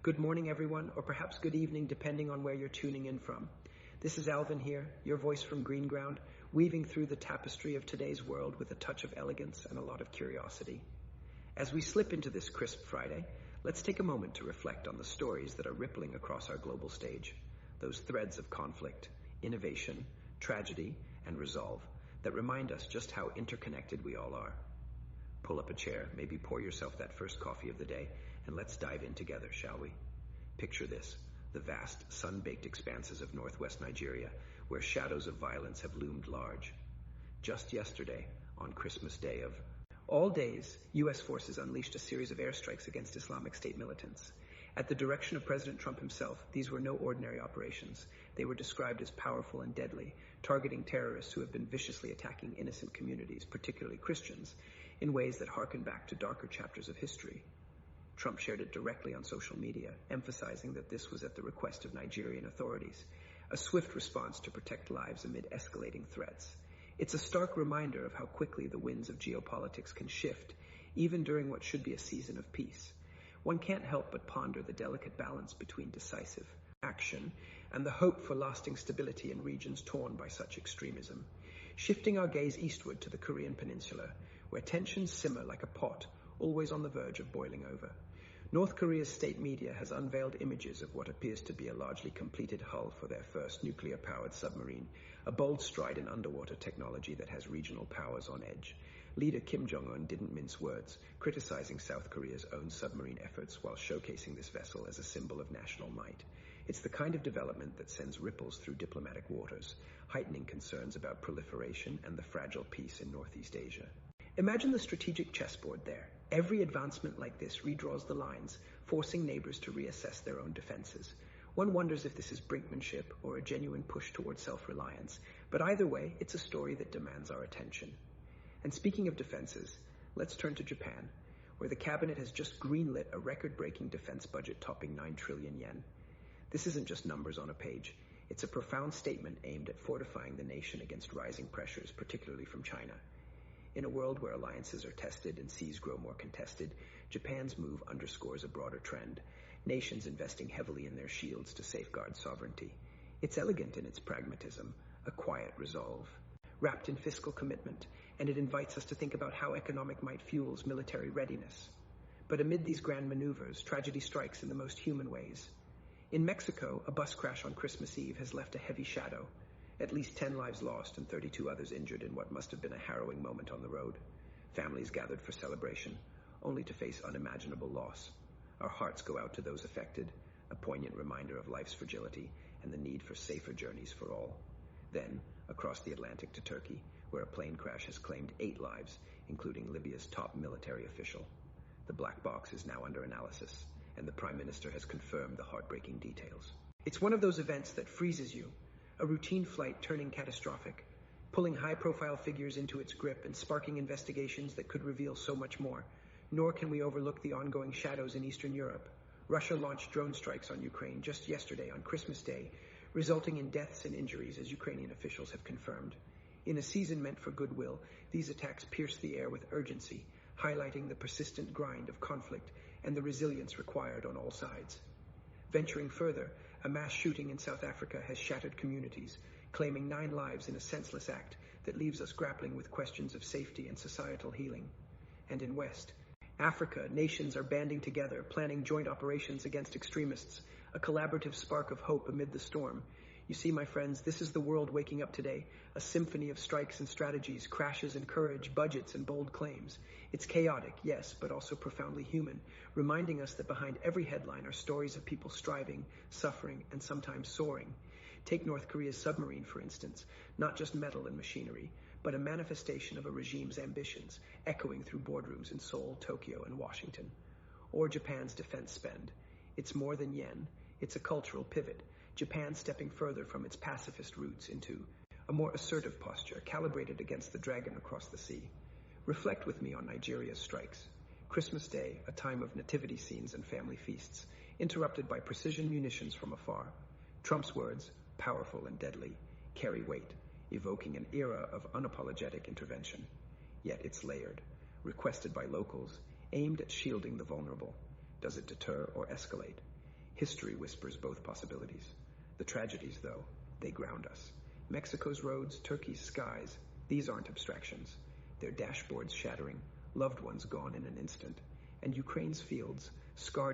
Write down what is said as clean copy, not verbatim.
Good morning, everyone, or perhaps good evening, depending on where you're tuning in from. This is Alvin here, your voice from Green Ground, weaving through the tapestry of today's world with a touch of elegance and a lot of curiosity. As we slip into this crisp Friday, let's take a moment to reflect on the stories that are rippling across our global stage, those threads of conflict, innovation, tragedy, and resolve that remind us just how interconnected we all are. Pull up a chair, maybe pour yourself that first coffee of the day, and let's dive in together, shall we? Picture this, the vast, sun-baked expanses of northwest Nigeria, where shadows of violence have loomed large. Just yesterday, on Christmas Day of all days, U.S. forces unleashed a series of airstrikes against Islamic State militants. At the direction of President Trump himself, these were no ordinary operations. They were described as powerful and deadly, targeting terrorists who have been viciously attacking innocent communities, particularly Christians, in ways that harken back to darker chapters of history. Trump shared it directly on social media, emphasizing that this was at the request of Nigerian authorities, a swift response to protect lives amid escalating threats. It's a stark reminder of how quickly the winds of geopolitics can shift, even during what should be a season of peace. One can't help but ponder the delicate balance between decisive action and the hope for lasting stability in regions torn by such extremism. Shifting our gaze eastward to the Korean Peninsula, where tensions simmer like a pot, always on the verge of boiling over. North Korea's state media has unveiled images of what appears to be a largely completed hull for their first nuclear-powered submarine, a bold stride in underwater technology that has regional powers on edge. Leader Kim Jong-un didn't mince words, criticizing South Korea's own submarine efforts while showcasing this vessel as a symbol of national might. It's the kind of development that sends ripples through diplomatic waters, heightening concerns about proliferation and the fragile peace in Northeast Asia. Imagine the strategic chessboard there. Every advancement like this redraws the lines, forcing neighbors to reassess their own defenses. One wonders if this is brinkmanship or a genuine push toward self-reliance, but either way, it's a story that demands our attention. And speaking of defenses, let's turn to Japan, where the cabinet has just greenlit a record-breaking defense budget topping 9 trillion yen. This isn't just numbers on a page. It's a profound statement aimed at fortifying the nation against rising pressures, particularly from China. In a world where alliances are tested and seas grow more contested, Japan's move underscores a broader trend, nations investing heavily in their shields to safeguard sovereignty. It's elegant in its pragmatism, a quiet resolve, wrapped in fiscal commitment, and it invites us to think about how economic might fuels military readiness. But amid these grand maneuvers, tragedy strikes in the most human ways. In Mexico, a bus crash on Christmas Eve has left a heavy shadow. At least 10 lives lost and 32 others injured in what must have been a harrowing moment on the road. Families gathered for celebration, only to face unimaginable loss. Our hearts go out to those affected, a poignant reminder of life's fragility and the need for safer journeys for all. Then, across the Atlantic to Turkey, where a plane crash has claimed 8 lives, including Libya's top military official. The black box is now under analysis, and the Prime Minister has confirmed the heartbreaking details. It's one of those events that freezes you, a routine flight turning catastrophic, pulling high-profile figures into its grip and sparking investigations that could reveal so much more. Nor can we overlook the ongoing shadows in Eastern Europe. Russia launched drone strikes on Ukraine just yesterday on Christmas Day, resulting in deaths and injuries, as Ukrainian officials have confirmed. In a season meant for goodwill, these attacks pierce the air with urgency, highlighting the persistent grind of conflict and the resilience required on all sides. Venturing further, a mass shooting in South Africa has shattered communities, claiming 9 lives in a senseless act that leaves us grappling with questions of safety and societal healing. And in West Africa, nations are banding together, planning joint operations against extremists, a collaborative spark of hope amid the storm. You see, my friends, this is the world waking up today, a symphony of strikes and strategies, crashes and courage, budgets and bold claims. It's chaotic, yes, but also profoundly human, reminding us that behind every headline are stories of people striving, suffering, and sometimes soaring. Take North Korea's submarine, for instance, not just metal and machinery, but a manifestation of a regime's ambitions, echoing through boardrooms in Seoul, Tokyo, and Washington. Or Japan's defense spend. It's more than yen. It's a cultural pivot. Japan stepping further from its pacifist roots into a more assertive posture, calibrated against the dragon across the sea. Reflect with me on Nigeria's strikes. Christmas Day, a time of nativity scenes and family feasts, interrupted by precision munitions from afar. Trump's words, powerful and deadly, carry weight, evoking an era of unapologetic intervention. Yet it's layered, requested by locals, aimed at shielding the vulnerable. Does it deter or escalate? History whispers both possibilities. The tragedies, though, they ground us. Mexico's roads, Turkey's skies, these aren't abstractions. They're dashboards shattering, loved ones gone in an instant, and Ukraine's fields, scarred